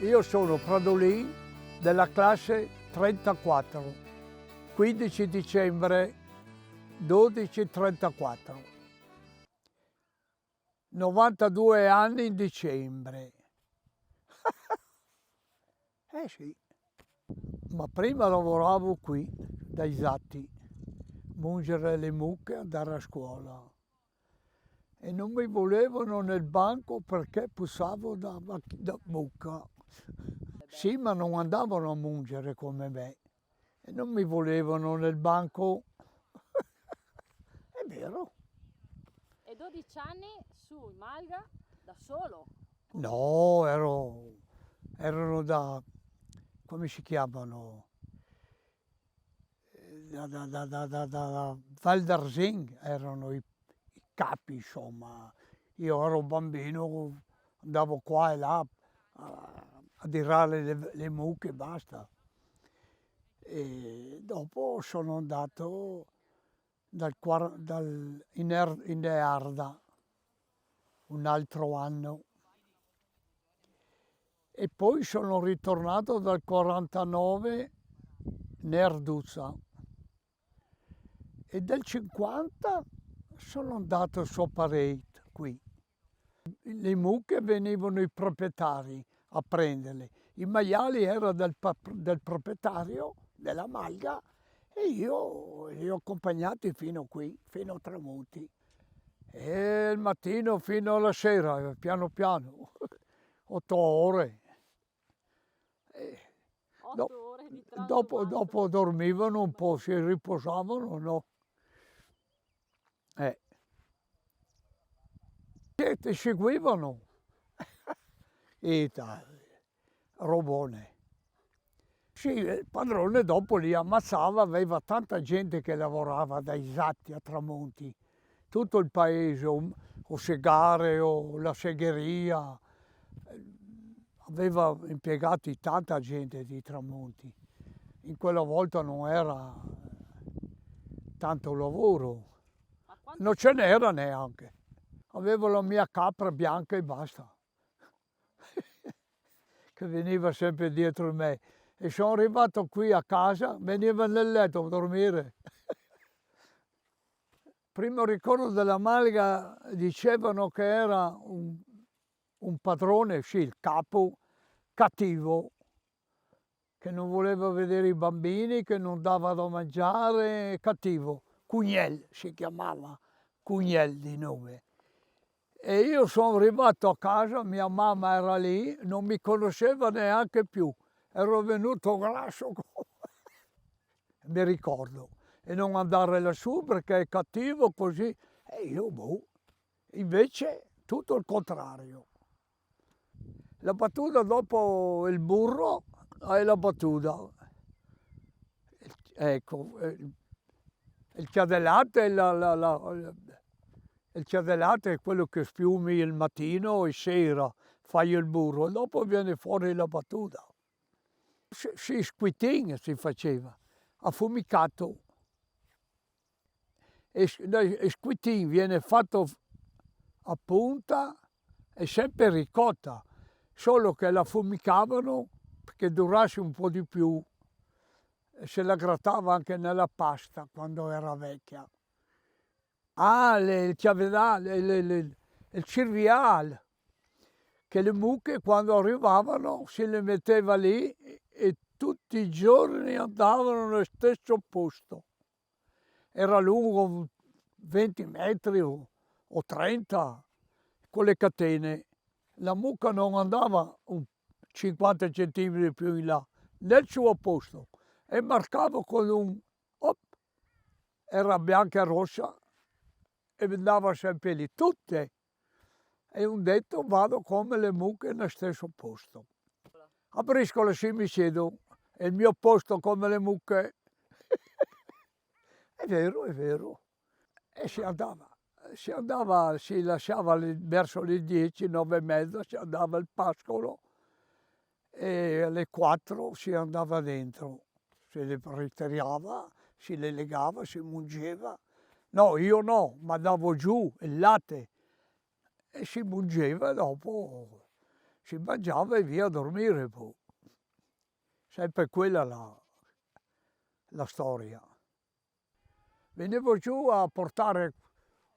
Io sono Pradolin della classe 34, 15 dicembre 1234, 92 anni in dicembre. Eh sì, ma prima lavoravo qui, dai Zatti, mungere le mucche e andare a scuola. E non mi volevano nel banco perché pussavo da mucca. Sì, ma non andavano a mungere come me e non mi volevano nel banco. È vero. E 12 anni su in Malga da solo? No, erano da, come si chiamano? Da Val d'Arsing erano i capi, insomma. Io ero bambino, andavo qua e là a tirare le mucche e basta. E dopo sono andato in Earda un altro anno e poi sono ritornato dal 49 in Erduzza e del 50 sono andato su Pareit qui. Le mucche venivano i proprietari a prenderle, i maiali erano del proprietario della Malga e io li ho accompagnati fino qui, fino a Tramonti. E il mattino fino alla sera, piano piano, 8 ore. E 8 ore di dopo dormivano un po', si riposavano, no? E ti seguivano. E robone. Sì, il padrone dopo li ammazzava, aveva tanta gente che lavorava dai Zatti a Tramonti, tutto il paese, o segare o la segheria, aveva impiegati tanta gente di Tramonti. In quella volta non era tanto lavoro, non ce n'era neanche. Avevo la mia capra bianca e basta, che veniva sempre dietro me. E sono arrivato qui a casa, veniva nel letto a dormire. Primo ricordo della Malga dicevano che era un padrone, sì, il capo, cattivo, che non voleva vedere i bambini, che non dava da mangiare, cattivo. Cugnel si chiamava, Cugnel di nome. E io sono arrivato a casa, mia mamma era lì, non mi conosceva neanche più, ero venuto grasso, mi ricordo, e non andare lassù perché è cattivo così, e io boh, invece tutto il contrario. La battuta dopo il burro è la battuta, ecco, il chiadellatte è il chiadellatte è quello che sfiumi il mattino e sera fai il burro, dopo viene fuori la battuta. Sì, squitin si faceva, affumicato. E squitin viene fatto a punta e sempre ricotta, solo che la affumicavano perché durasse un po' di più e se la grattava anche nella pasta quando era vecchia. Ah, il chiavedale, il cerviale, che le mucche quando arrivavano si le metteva lì e tutti i giorni andavano nello stesso posto. Era lungo 20 metri o 30 con le catene. La mucca non andava 50 centimetri più in là, nel suo posto, e marcavo con un hop, era bianca e rossa e andava sempre lì, tutte. E un detto, vado come le mucche nello stesso posto. A briscola sì mi siedo, è il mio posto come le mucche. È vero, è vero. E si lasciava verso le 10, 9 e mezza, si andava al pascolo e alle 4 si andava dentro. Si le ritirava, si le legava, si mungeva. No, io no, ma davo giù il latte e si mungeva e dopo si mangiava e via a dormire poi. Sempre quella la storia. Venevo giù a portare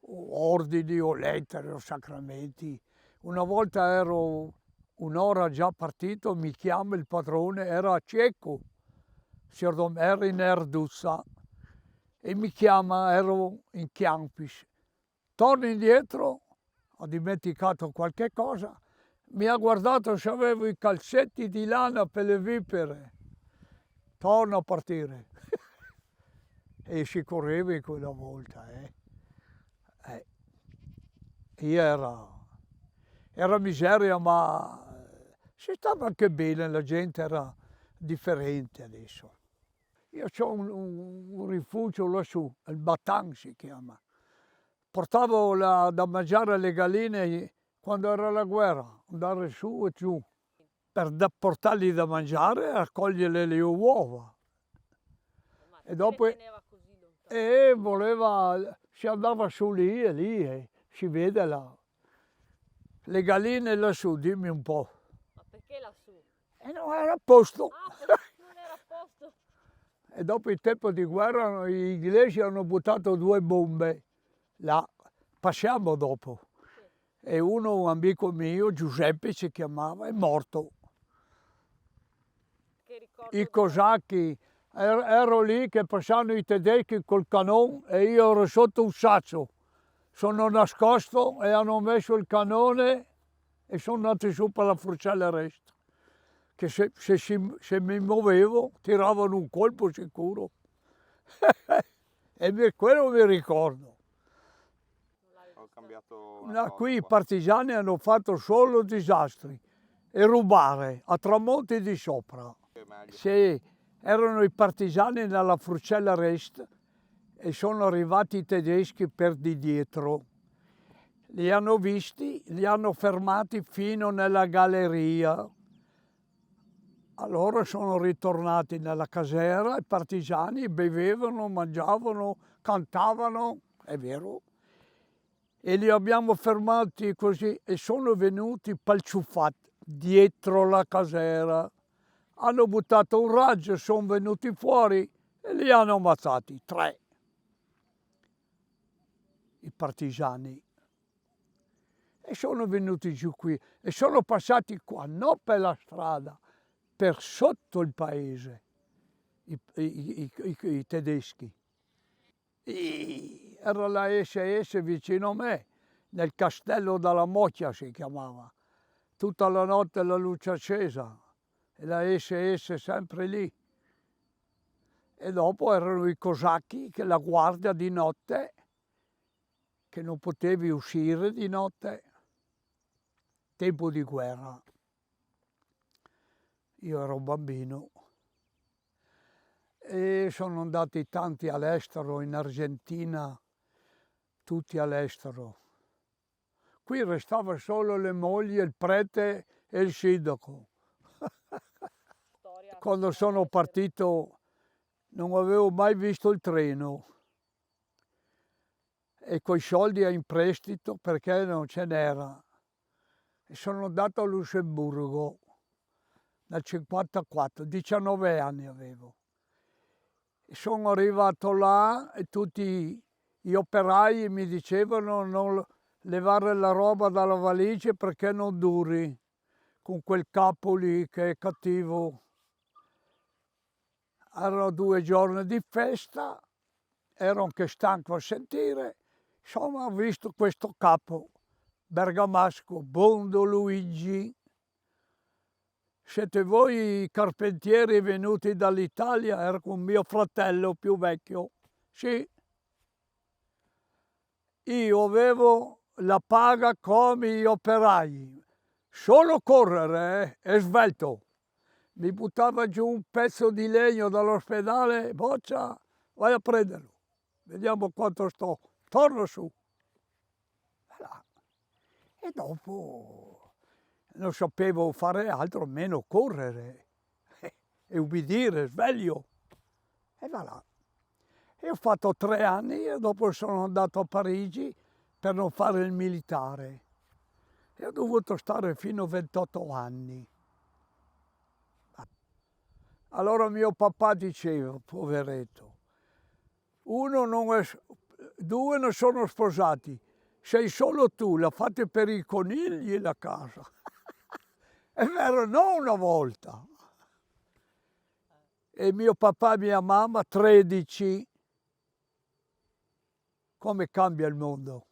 ordini o lettere o sacramenti. Una volta ero un'ora già partito, mi chiama il padrone, era cieco, era in Erduzza, e mi chiama, ero in Chiampis. Torno indietro, ho dimenticato qualche cosa, mi ha guardato se avevo i calzetti di lana per le vipere. Torno a partire. E si correva in quella volta. Era miseria, ma si stava anche bene, la gente era differente adesso. Io ho un rifugio lassù, il Batan si chiama. Portavo da mangiare alle galline quando era la guerra, andare su e giù, per portargli da mangiare e raccogliere le uova. E dopo si andava su lì e lì si vede le galline lassù, dimmi un po'. Ma perché lassù? E non era a posto. Ah, perché non era a posto? E dopo il tempo di guerra gli inglesi hanno buttato 2 bombe là. Passiamo dopo. E un amico mio, Giuseppe si chiamava, è morto. Che ricordo I cosacchi, ero lì che passavano i tedeschi col canone e io ero sotto un sasso. Sono nascosto e hanno messo il canone e sono andati su per la Forcella Rest. Che se mi muovevo tiravano un colpo sicuro. E quello mi ricordo. Ho cambiato Qui i partigiani hanno fatto solo disastri e rubare a tramonti di sopra. Sì, erano i partigiani nella Forcella Rest e sono arrivati i tedeschi per di dietro. Li hanno visti, li hanno fermati fino nella galleria. Allora sono ritornati nella caserma, i partigiani bevevano, mangiavano, cantavano, è vero, e li abbiamo fermati così e sono venuti palciuffati dietro la caserma. Hanno buttato un raggio, sono venuti fuori e li hanno ammazzati, 3. I partigiani. E sono venuti giù qui e sono passati qua, non per la strada, per sotto il paese, i tedeschi. Era la SS vicino a me, nel castello della Moccia si chiamava. Tutta la notte la luce accesa e la SS sempre lì. E dopo erano i cosacchi che la guardia di notte, che non potevi uscire di notte, tempo di guerra. Io ero bambino e sono andati tanti all'estero, in Argentina, tutti all'estero. Qui restava solo le mogli, il prete e il sindaco. Quando sono partito non avevo mai visto il treno e coi soldi in prestito perché non ce n'era. E sono andato a Lussemburgo nel 1954, 19 anni avevo. E sono arrivato là e tutti gli operai mi dicevano non levare la roba dalla valigia perché non duri con quel capo lì che è cattivo. Erano 2 giorni di festa, ero anche stanco a sentire, insomma ho visto questo capo bergamasco, Bondo Luigi. Siete voi i carpentieri venuti dall'Italia? Era con mio fratello più vecchio. Sì. Io avevo la paga come gli operai. Solo correre, è svelto. Mi buttava giù un pezzo di legno dall'ospedale, boccia, vai a prenderlo. Vediamo quanto sto. Torno su. Voilà. E dopo non sapevo fare altro meno correre e ubbidire, sveglio. E voilà. E ho fatto 3 anni e dopo sono andato a Parigi per non fare il militare. E ho dovuto stare fino a 28 anni. Allora mio papà diceva, poveretto, due non sono sposati, sei solo tu, la fate per i conigli la casa. È vero, non una volta. E mio papà e mia mamma 13. Come cambia il mondo?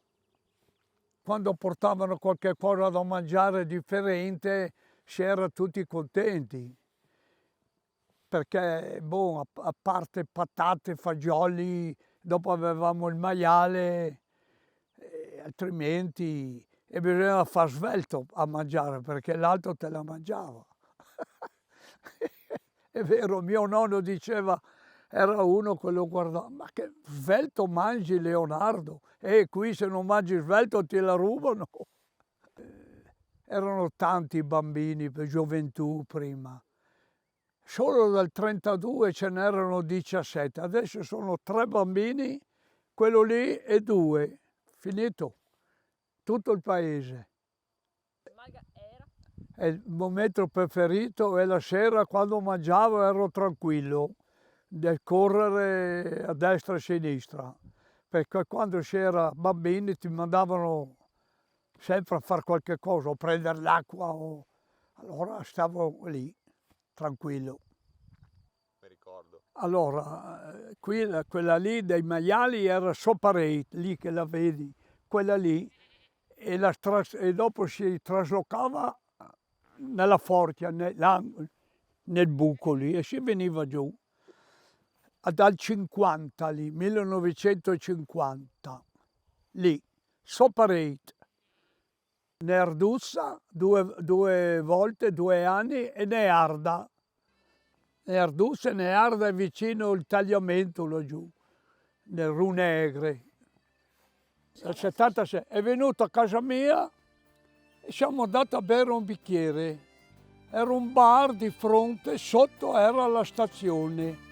Quando portavano qualche cosa da mangiare differente, si era tutti contenti. Perché, boh, a parte patate, fagioli, dopo avevamo il maiale, altrimenti e bisognava far svelto a mangiare perché l'altro te la mangiava. È vero, mio nonno diceva, era uno che lo guardava, ma che svelto mangi Leonardo? E qui se non mangi svelto ti la rubano. Erano tanti i bambini per gioventù prima. Solo dal 32 ce n'erano 17, adesso sono 3 bambini, quello lì e 2, finito, tutto il paese. Malga era? E il momento preferito è la sera quando mangiavo ero tranquillo del correre a destra e a sinistra, perché quando si era bambini ti mandavano sempre a fare qualche cosa, o prendere l'acqua, allora stavo lì, tranquillo. Mi ricordo. Allora, qui quella lì dei maiali era Soparate, lì che la vedi, quella lì, e dopo si traslocava nella forchia, nel buco lì, e si veniva giù. Dal 50 lì, 1950, lì, Soparate. Nerdussa 2 volte, 2 anni, e Nearda. Nerdussa e Nearda è vicino il tagliamento laggiù, nel Runegre. Nel 76 è venuto a casa mia e siamo andati a bere un bicchiere. Era un bar di fronte, sotto era la stazione.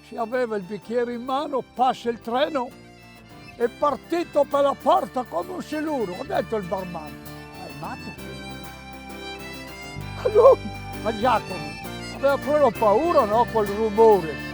Si aveva il bicchiere in mano, passa il treno, è partito per la porta come un siluro. Ho detto il barman, hai matto? A lui, a Giacomo, aveva proprio paura, no, quel rumore.